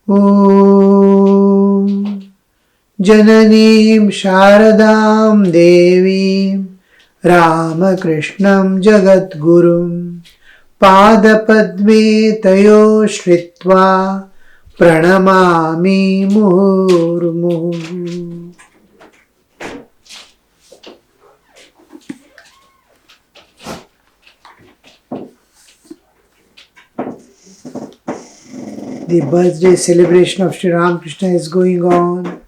Om Jananim Sharadam Devim Ramakrishnam Jagadgurum Padapadme Tayo Shritva Pranamami Murmuhu. The birthday celebration of Sri Ramakrishna is going on.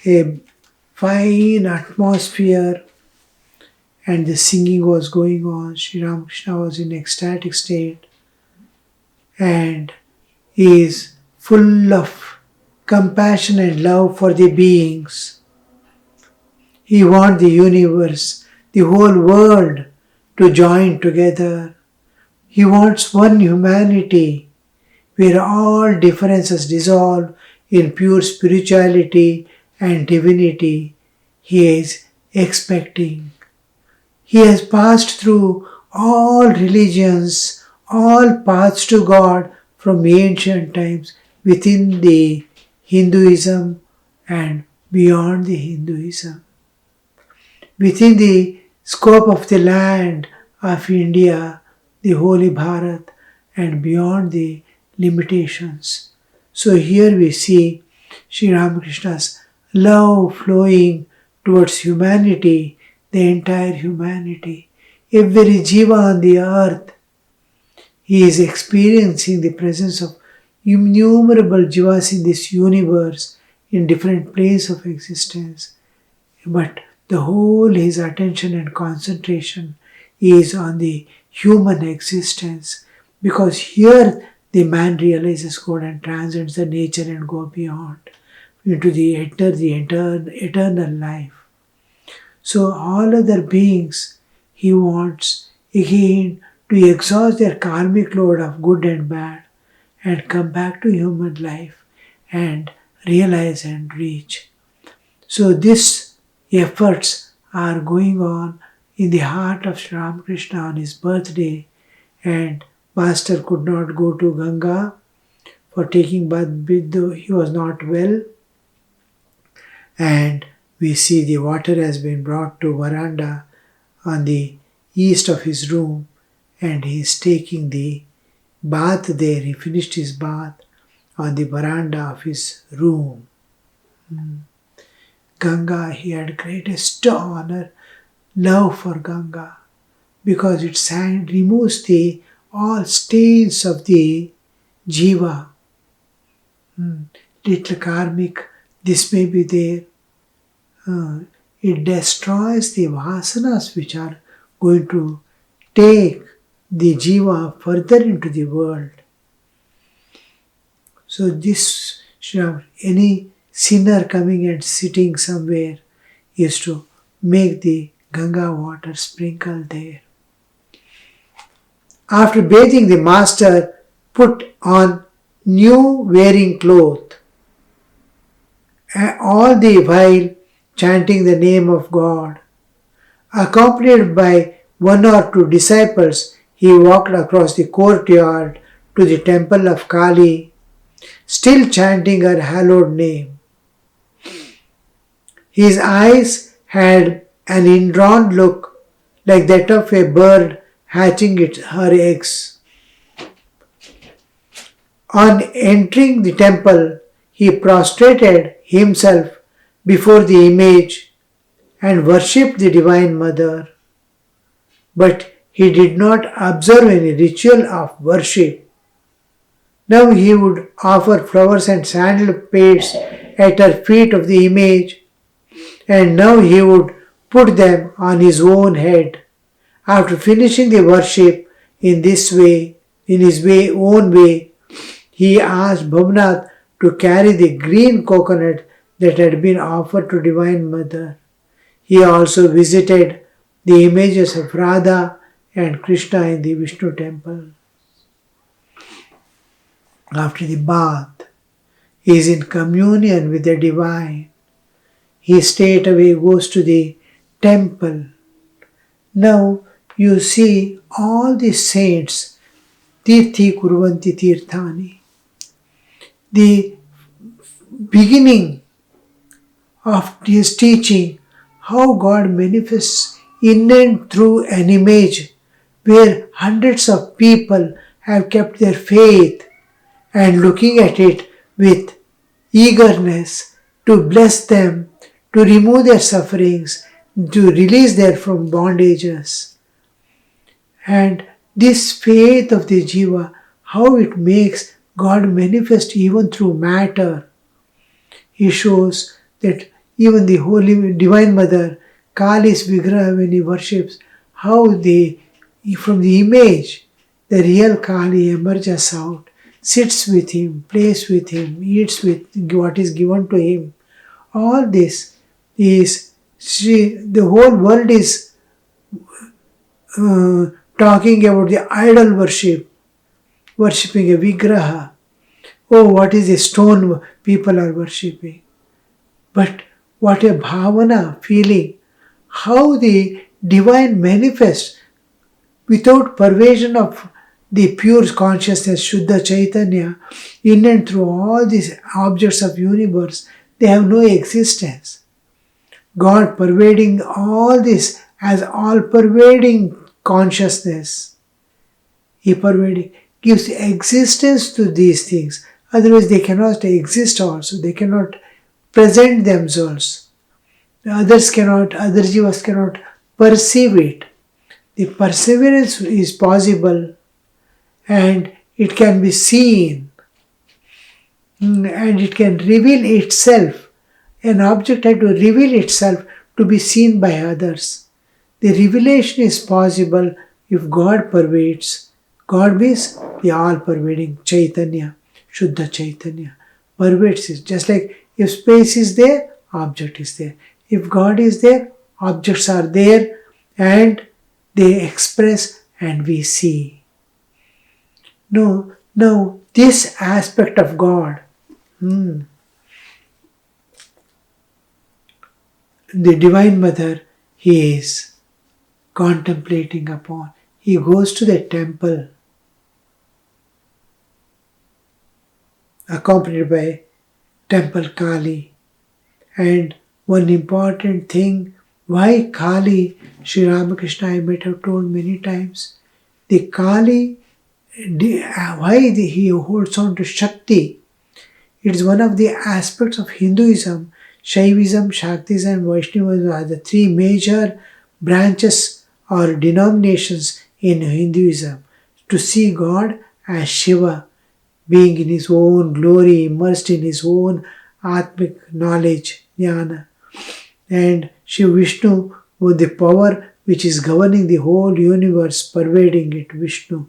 A fine atmosphere and the singing was going on. Sri Ramakrishna was in ecstatic state and he is full of compassion and love for the beings. He wants the universe, the whole world to join together. He wants one humanity where all differences dissolve in pure spirituality and divinity. He is expecting. He has passed through all religions, all paths to God from ancient times within the Hinduism and beyond the Hinduism. Within the scope of the land of India, the Holy Bharat, and beyond the limitations. So here we see Sri Ramakrishna's love flowing towards humanity, the entire humanity. Every jiva on the earth, he is experiencing the presence of innumerable jivas in this universe in different planes of existence. But the whole his attention and concentration is on the human existence, because here the man realizes God and transcends the nature and go beyond into the eternal life. So all other beings he wants again to exhaust their karmic load of good and bad and come back to human life and realize and reach. So these efforts are going on in the heart of Sri Ramakrishna on his birthday, and Master could not go to Ganga for taking bath though he was not well. And we see the water has been brought to veranda on the east of his room and he is taking the bath there. He finished his bath on the veranda of his room. Ganga, he had greatest honor, love for Ganga, because it removes the all stains of the jiva. Little karmic, this may be there. It destroys the vasanas which are going to take the jiva further into the world. So this, any sinner coming and sitting somewhere is to make the Ganga water sprinkle there. After bathing, the master put on new wearing cloth, all the while chanting the name of God. Accompanied by one or two disciples, he walked across the courtyard to the temple of Kali, still chanting her hallowed name. His eyes had an indrawn look like that of a bird hatching her eggs. On entering the temple, he prostrated himself before the image and worshipped the Divine Mother. But he did not observe any ritual of worship. Now he would offer flowers and sandal paste at her feet of the image, and now he would put them on his own head. After finishing the worship in his own way, he asked Bhumnath to carry the green coconut that had been offered to Divine Mother. He also visited the images of Radha and Krishna in the Vishnu temple. After the bath, he is in communion with the Divine. He straightway goes to the temple. Now you see all the saints Tirthi Kurvanti Tirthani. The beginning of his teaching, how God manifests in and through an image where hundreds of people have kept their faith and looking at it with eagerness to bless them, to remove their sufferings, to release them from bondages. And this faith of the Jiva, how it makes God manifest even through matter. He shows that even the Holy Divine Mother, Kali's Vigraha, when he worships, how from the image, the real Kali emerges out, sits with him, plays with him, eats with what is given to him. All this is, the whole world is talking about the idol worship, worshipping a Vigraha. Oh, what is a stone people are worshipping? But what a bhavana, feeling, how the divine manifests without pervasion of the pure consciousness, Shuddha Chaitanya, in and through all these objects of universe, they have no existence. God pervading all this as all-pervading consciousness. He gives existence to these things. Otherwise they cannot exist also. They cannot present themselves. Other jivas cannot perceive it. The perseverance is possible and it can be seen and it can reveal itself. An object has to reveal itself to be seen by others. The revelation is possible if God pervades. God means the all-pervading Chaitanya, Shuddha Chaitanya, pervades it. Just like if space is there, object is there. If God is there, objects are there and they express and we see. No, now this aspect of God, the Divine Mother, he is contemplating upon. He goes to the temple accompanied by Temple Kali. And one important thing, why Kali, Sri Ramakrishna I might have told many times, the Kali, he holds on to Shakti. It is one of the aspects of Hinduism. Shaivism, Shaktism and Vaishnavism are the three major branches or denominations in Hinduism. To see God as Shiva, being in his own glory, immersed in his own Atmic knowledge, jnana. And Shiva Vishnu with the power which is governing the whole universe, pervading it, Vishnu.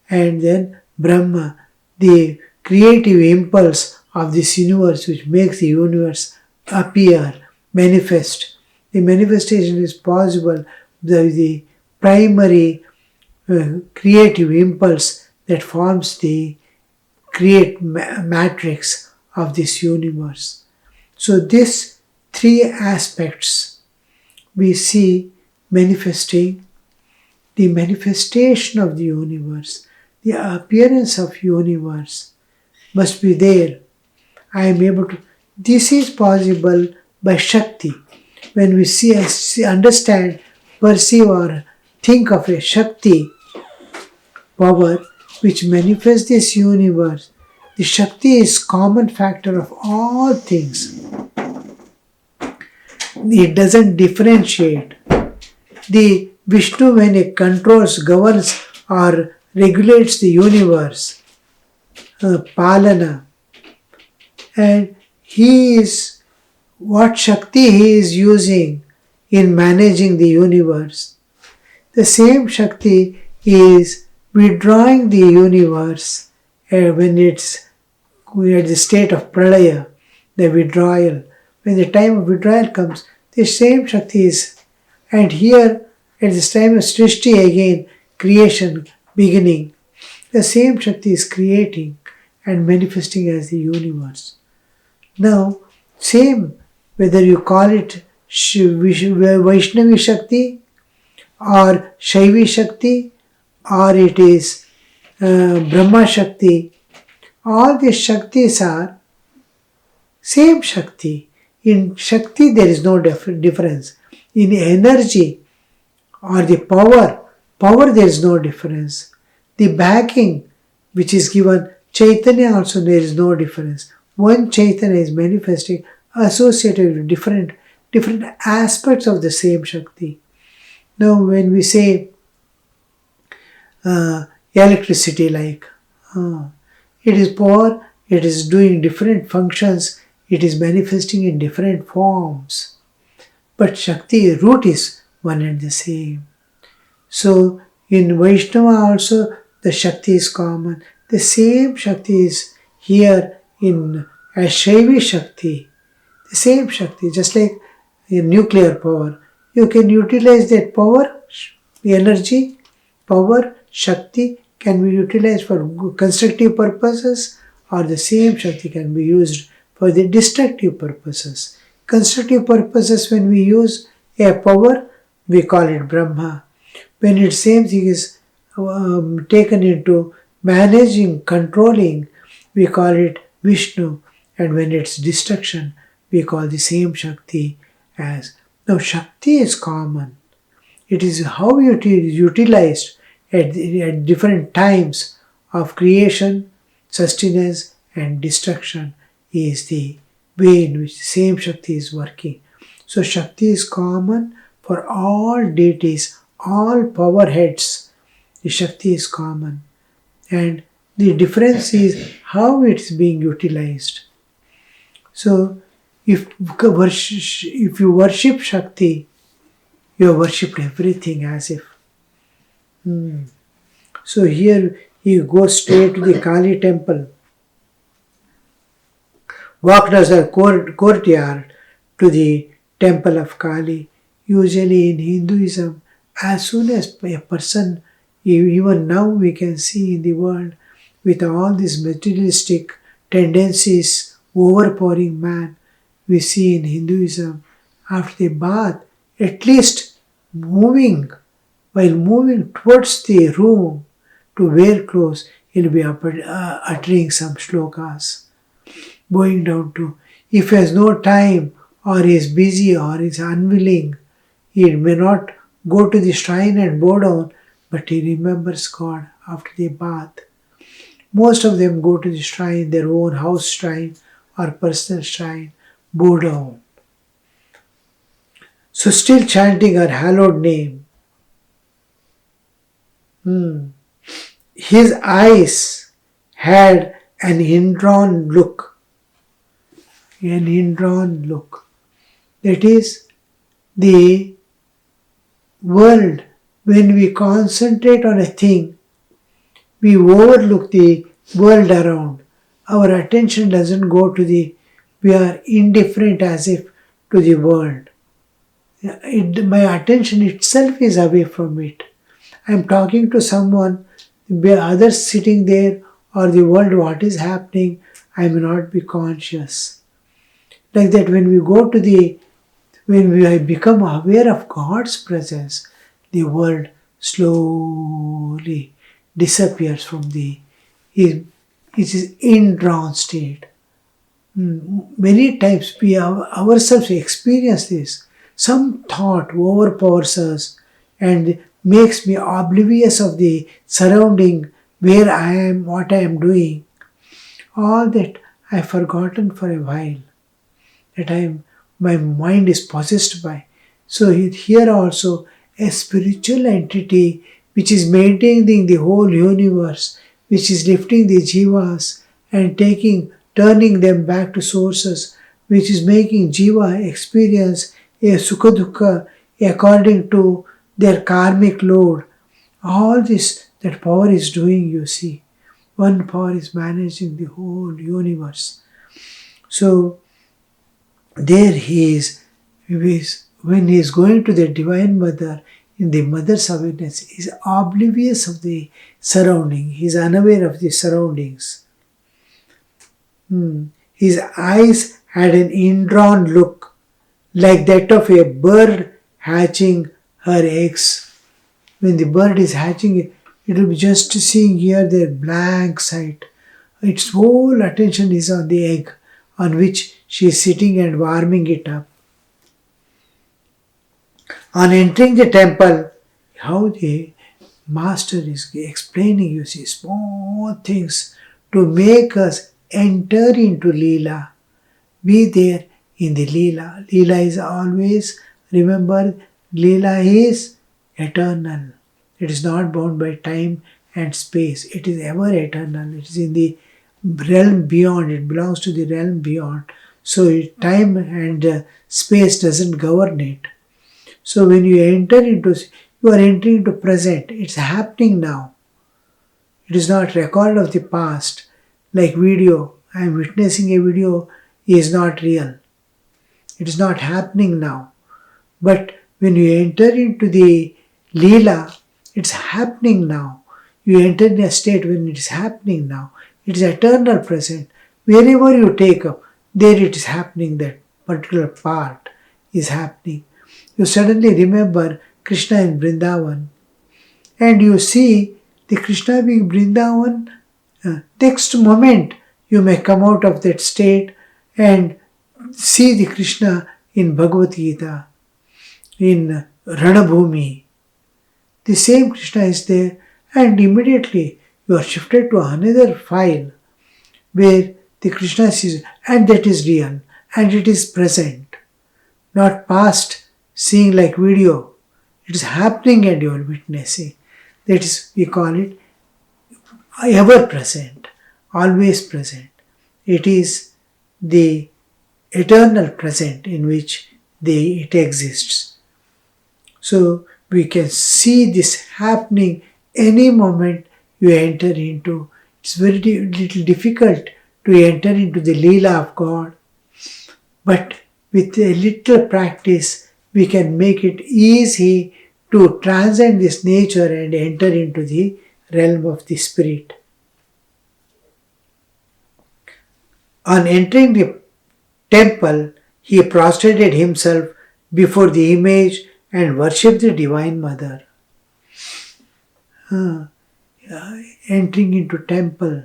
And then Brahma, the creative impulse of this universe which makes the universe appear, manifest. The manifestation is possible, the primary creative impulse that forms the create matrix of this universe. So these three aspects we see manifesting: the manifestation of the universe, the appearance of universe must be there. I am able to, this is possible by Shakti. When we see, understand, perceive or think of a Shakti power which manifests this universe, the Shakti is common factor of all things. It doesn't differentiate. The Vishnu, when it controls, governs or regulates the universe, Palana, and he is what Shakti he is using in managing the universe. The same Shakti is withdrawing the universe when it's at the state of Pralaya, the withdrawal. When the time of withdrawal comes, the same Shakti is, and here at this time of Srishti again, creation, beginning, the same Shakti is creating and manifesting as the universe. Now, same, whether you call it Vaishnavi Shakti or Shaivi Shakti, or it is Brahma Shakti. All these Shaktis are same Shakti. In Shakti there is no difference. In energy or the power there is no difference. The backing which is given, Chaitanya also there is no difference. One Chaitanya is manifesting associated with different aspects of the same Shakti. Now when we say electricity it is power, it is doing different functions, it is manifesting in different forms. But Shakti root is one and the same. So in Vaishnava also the Shakti is common. The same Shakti is here in Shaivi Shakti. The same Shakti, just like in nuclear power. You can utilize that power, energy, power, Shakti can be utilized for constructive purposes, or the same Shakti can be used for the destructive purposes. Constructive purposes, when we use a power, we call it Brahma. When its same thing is taken into managing, controlling, we call it Vishnu. And when it's destruction, we call the same Shakti as. Now Shakti is common. It is how it is utilized at different times of creation, sustenance and destruction is the way in which the same Shakti is working. So Shakti is common for all deities, all power heads. The Shakti is common. And the difference is how it's being utilized. So if you worship Shakti, you have worshipped everything as if. So here he goes straight to the Kali temple, walked as a courtyard to the temple of Kali. Usually in Hinduism, as soon as a person, even now we can see in the world, with all these materialistic tendencies overpowering man, we see in Hinduism, after the bath, at least while moving towards the room to wear clothes, he'll be uttering some shlokas, going down to, if he has no time or is busy or is unwilling, he may not go to the shrine and bow down, but he remembers God after the bath. Most of them go to the shrine, their own house shrine or personal shrine, bow down. So still chanting our hallowed name. His eyes had an indrawn look. That is, the world, when we concentrate on a thing, we overlook the world around. Our attention doesn't go to we are indifferent as if to the world. My attention itself is away from it. I am talking to someone, others sitting there, or the world, what is happening, I may not be conscious. Like that, when we become aware of God's presence, the world slowly disappears from it is indrawn state. Many times we ourselves experience this. Some thought overpowers us and makes me oblivious of the surrounding, where I am, what I am doing. All that I have forgotten for a while. My mind is possessed by. So here also a spiritual entity which is maintaining the whole universe, which is lifting the jivas and turning them back to sources, which is making jiva experience a sukha dukkha according to their karmic load. All this, that power is doing, you see. One power is managing the whole universe. So there he is, when he is going to the Divine Mother, in the Mother's awareness, he is oblivious of the surrounding. He is unaware of the surroundings. His eyes had an indrawn look, like that of a bird hatching her eggs. When the bird is hatching, It will be just seeing here their blank sight. Its whole attention is on the egg on which she is sitting and warming it up. On entering the temple, how the master is explaining, you see, small things to make us enter into Leela. Be there in the Leela. Leela is always, remember, Leela is eternal. It is not bound by time and space. It is ever eternal. It is in the realm beyond. It belongs to the realm beyond. So time and space doesn't govern it. So when you enter into, you are entering into present. It's happening now. It is not record of the past. Like video, I am witnessing a video is not real. It is not happening now. But when you enter into the Leela, it's happening now. You enter in a state when it is happening now. It is eternal present. Wherever you take up, there it is happening, that particular part is happening. You suddenly remember Krishna in Vrindavan, and you see the Krishna being Vrindavan. Next moment, you may come out of that state and see the Krishna in Bhagavad Gita, in Ranabhumi. The same Krishna is there, and immediately you are shifted to another file where the Krishna is, and that is real, and it is present, not past, seeing like video. It is happening and you are witnessing. That is, we call it ever present, always present. It is the eternal present in which it exists. So we can see this happening any moment you enter into. It's very little difficult to enter into the Leela of God, but with a little practice we can make it easy to transcend this nature and enter into the realm of the spirit. On entering the temple, he prostrated himself before the image and worshipped the Divine Mother. Entering into temple,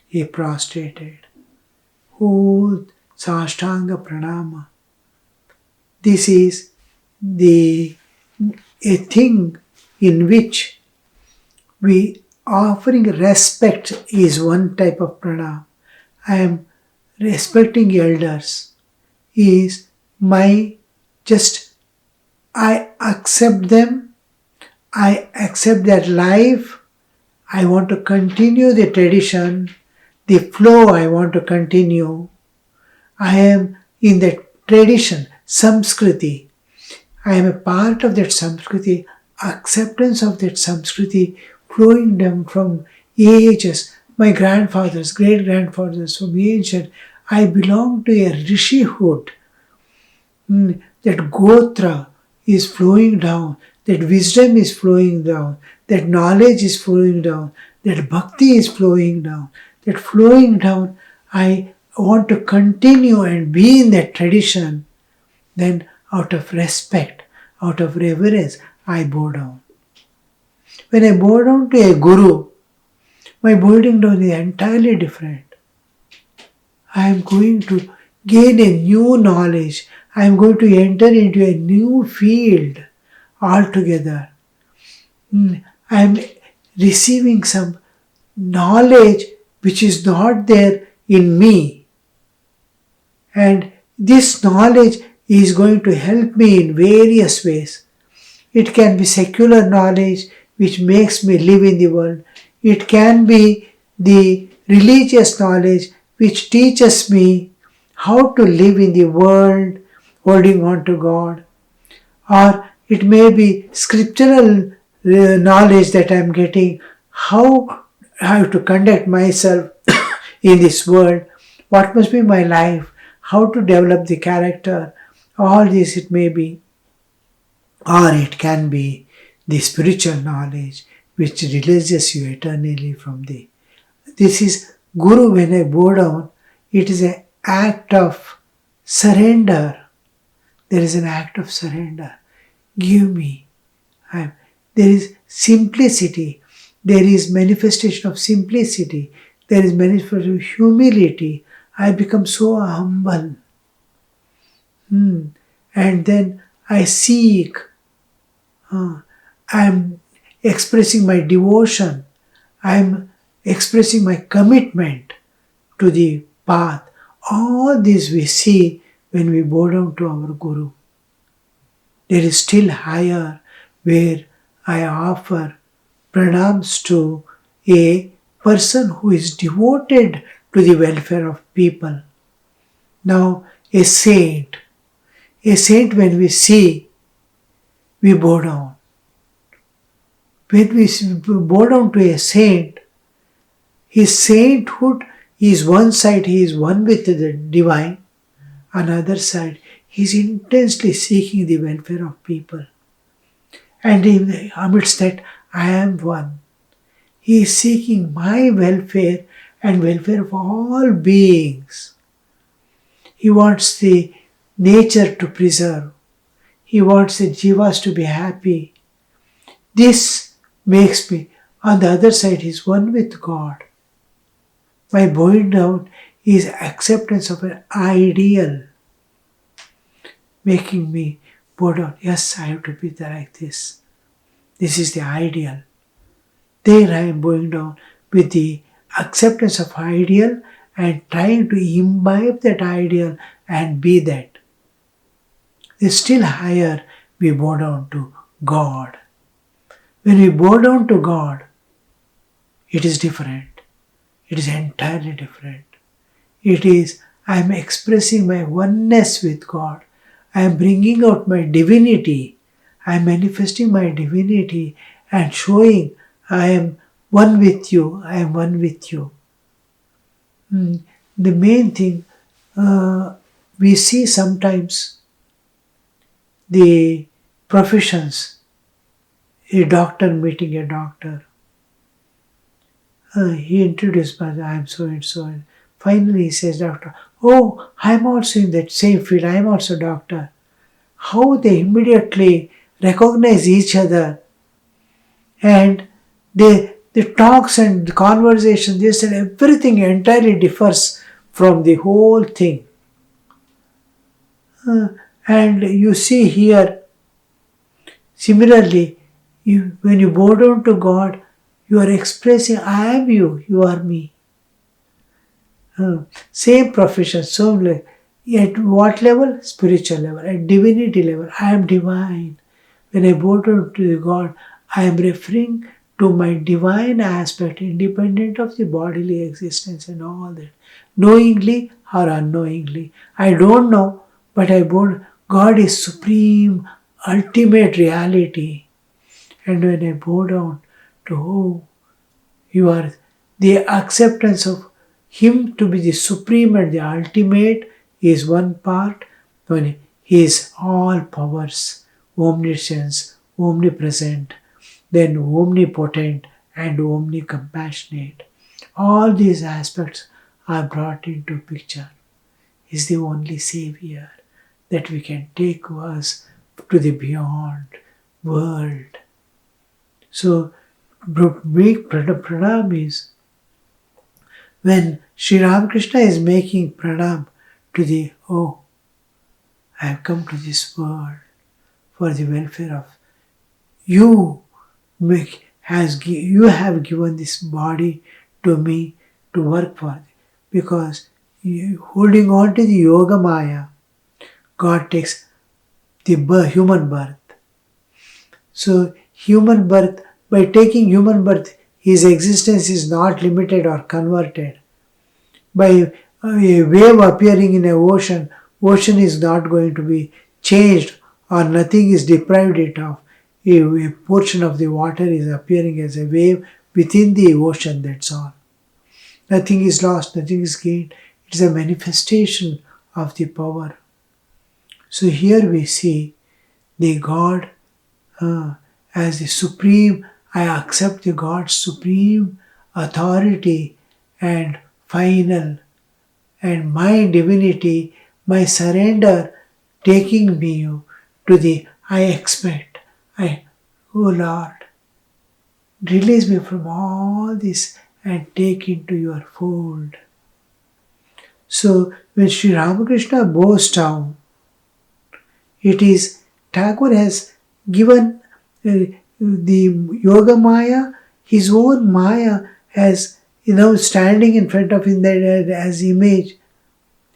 he prostrated. Oh, Sashtanga Pranama. This is a thing in which we offering respect is one type of pranam. I am respecting elders. Is my just I accept them. I accept their life. I want to continue the tradition, the flow I want to continue. I am in that tradition, Samskriti. I am a part of that Samskriti, acceptance of that Samskriti flowing down from ages. My grandfathers, great-grandfathers from ancient, I belong to a rishihood. That gotra is flowing down, that wisdom is flowing down, that knowledge is flowing down, that bhakti is flowing down. That flowing down, I want to continue and be in that tradition. Then out of respect, out of reverence, I bow down. When I bow down to a guru, my bowing down is entirely different. I am going to gain a new knowledge. I am going to enter into a new field altogether. I am receiving some knowledge which is not there in me. And this knowledge is going to help me in various ways. It can be secular knowledge which makes me live in the world. It can be the religious knowledge which teaches me how to live in the world holding on to God. Or it may be scriptural knowledge that I am getting, how I have to conduct myself in this world, what must be my life, how to develop the character, all this it may be. Or it can be the spiritual knowledge which releases you eternally from the. This is Guru. When I bow down, it is an act of surrender. There is an act of surrender. Give me. There is simplicity. There is manifestation of simplicity. There is manifestation of humility. I become so humble. And then I seek. I'm expressing my devotion. I'm expressing my commitment to the path. All this we see when we bow down to our Guru. There is still higher where I offer pranams to a person who is devoted to the welfare of people. Now, a saint when we see, we bow down. When we bow down to a saint, his sainthood is one side, he is one with the divine. Another side, he is intensely seeking the welfare of people. And amidst that, I am one. He is seeking my welfare and welfare of all beings. He wants the nature to preserve. He wants the jivas to be happy. This makes me, on the other side, he is one with God. My bowing down is acceptance of an ideal, making me bow down. Yes, I have to be like this. This is the ideal. There I am bowing down with the acceptance of ideal and trying to imbibe that ideal and be that. It's still higher, we bow down to God. When we bow down to God, it is different. It is entirely different. It is, I am expressing my oneness with God. I am bringing out my divinity. I am manifesting my divinity and showing I am one with you. I am one with you. The main thing, we see sometimes the professions, a doctor meeting a doctor. He introduced me, I am so and so. And finally he says, doctor, oh, I am also in that same field, I am also doctor. How they immediately recognize each other and the talks and the conversation, they said everything entirely differs from the whole thing. And you see here, similarly, when you bow down to God, you are expressing, I am you, you are me. Same profession, so like, at what level? Spiritual level, at divinity level, I am divine. When I bow down to God, I am referring to my divine aspect, independent of the bodily existence and all that. Knowingly or unknowingly. I don't know, but God is supreme, ultimate reality. And when I bow down to you are the acceptance of Him to be the supreme and the ultimate is one part, when He is all powers, omniscience, omnipresent, then omnipotent and omnicompassionate. All these aspects are brought into picture. He is the only Savior that we can take us to the beyond world. So, make pranam is when Sri Ramakrishna is making pranam to the, I have come to this world for the welfare of you. You have given this body to me to work for, because holding on to the yoga maya, God takes the human birth. So human birth, by taking human birth, his existence is not limited or converted. By a wave appearing in an ocean is not going to be changed or nothing is deprived it of. A portion of the water is appearing as a wave within the ocean, that's all. Nothing is lost, nothing is gained. It is a manifestation of the power. So here we see the God as the supreme. I accept the God's supreme authority and final, and my divinity, my surrender, taking me to the I expect. Oh Lord, release me from all this and take into your fold. So when Sri Ramakrishna bows down, it is Thakur has given the Yoga Maya, his own Maya, as standing in front of him as image,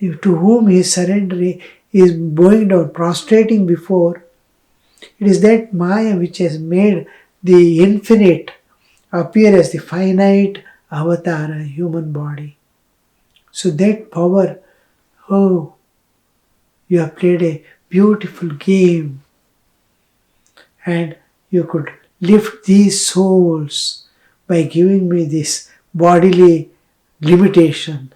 to whom he is surrendering, is bowing down, prostrating before. It is that Maya which has made the infinite appear as the finite avatar, a human body. So that power, oh, you have played a beautiful game, and you could lift these souls by giving me this bodily limitation.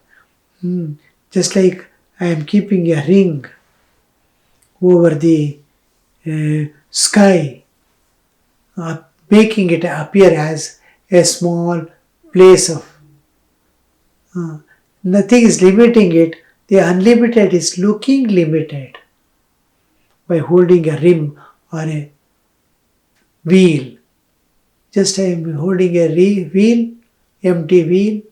Just like I am keeping a ring over the sky, making it appear as a small place of. Nothing is limiting it. The unlimited is looking limited by holding a rim or a wheel. Just I am holding a wheel, empty wheel,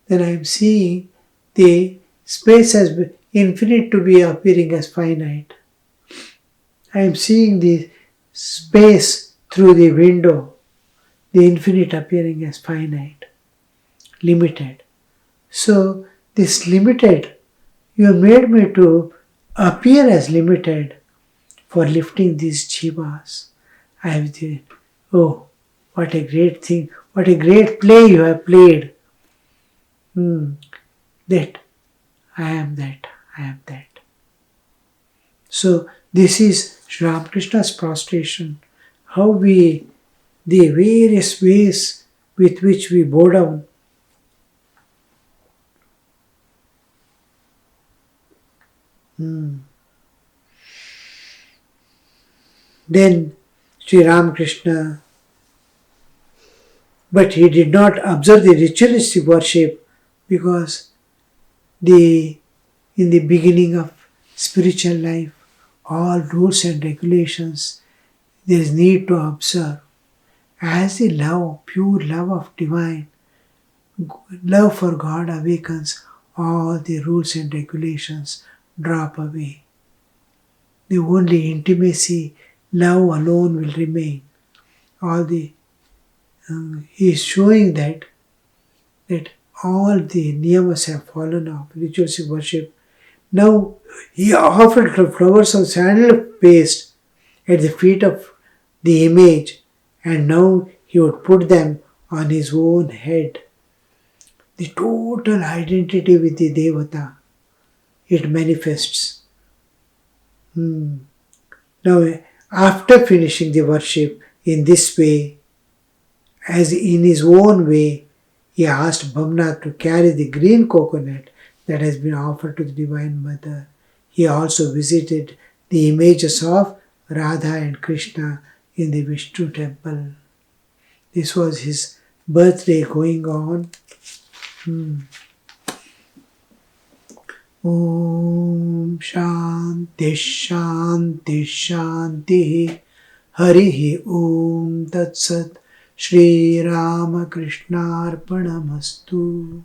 then I am seeing the space as infinite to be appearing as finite. I am seeing the space through the window, the infinite appearing as finite, limited. So this limited, you have made me to appear as limited for lifting these jivas. I have the, oh, what a great thing, what a great play you have played. That, I am that, I am that. So this is Sri Ramakrishna's prostration, how we, the various ways with which we bow down. Then Sri Ramakrishna, but he did not observe the ritualistic worship because in the beginning of spiritual life, all rules and regulations, there is need to observe. As the love, pure love of divine, love for God awakens, all the rules and regulations drop away. The only intimacy, love alone will remain. He is showing that all the niyamas have fallen off, ritualistic worship. Now he offered flowers of sandal paste at the feet of the image, and now he would put them on his own head. The total identity with the Devata, it manifests. Now, after finishing the worship in this way, as in his own way, he asked Bhamnath to carry the green coconut that has been offered to the Divine Mother. He also visited the images of Radha and Krishna in the Vishnu temple. This was his birthday going on. Om Shanti Shanti Shanti Harihi Om Tat Sat Shri Ramakrishna Arpanamastu.